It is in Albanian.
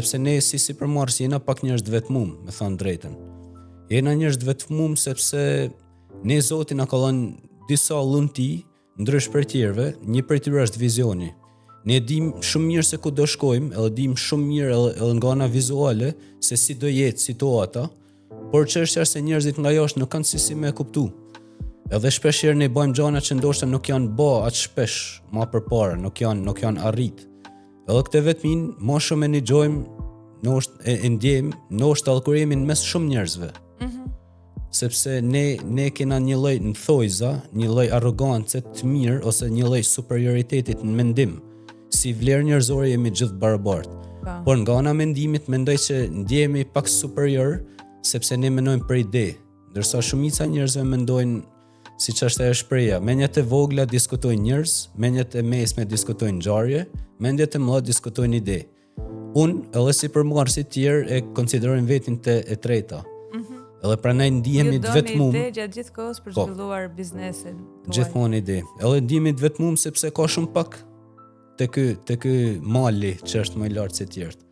Sepse ne si përmarrës jena pak njerëz të vetmuar, me thënë drejtën. Jena njerëz të vetmuar sepse ne Zoti na ka dhënë disa lëndë ndrysh për tjerëve, një prej tyre është vizioni. Ne dim shumë mirë se ku do shkojmë, edhe dim shumë mirë edhe nga ana vizuale se si do jetë situata, por çështja është se njerëzit nga jashtë nuk kanë si me kuptu. Edhe shpesh herë ne bëjmë gjëra që ndoshta nuk janë bë aq shpesh më përpara, nuk janë arrit. Edhe këtë vetmin më shumë e nixojmë, e ndjejmë, ndoshta kur jemi në mes shumë njerëzve. Sepse ne kena një lloj në thojza, një lloj arrogancë të mirë ose një lloj superioritetit në mendim. Si vlerë njerëzore jemi gjithë barabartë. Por nga ana mendimit mendoj që ndjehemi pak superior sepse ne mendojmë për ide, ndërsa shumica njerëzve mendojnë siç është ajo shpreha, mendjet e vogla diskutojnë njerëz, mendjet e mesme diskutojnë ngjarje, mendjet e mëdha diskutojnë ide. Unë edhe si përmarrësi të tjerë e konsiderojnë vetin e treta. Edhe prandaj ndihemi të vetmuar. Ju doni ide gjatë gjithë kohës për zhvilluar biznesin tuaj. Gjithmonë ide. Edhe ndihemi të vetmuar sepse ka shumë pak te ky mali që është më i lartë se të tjerët.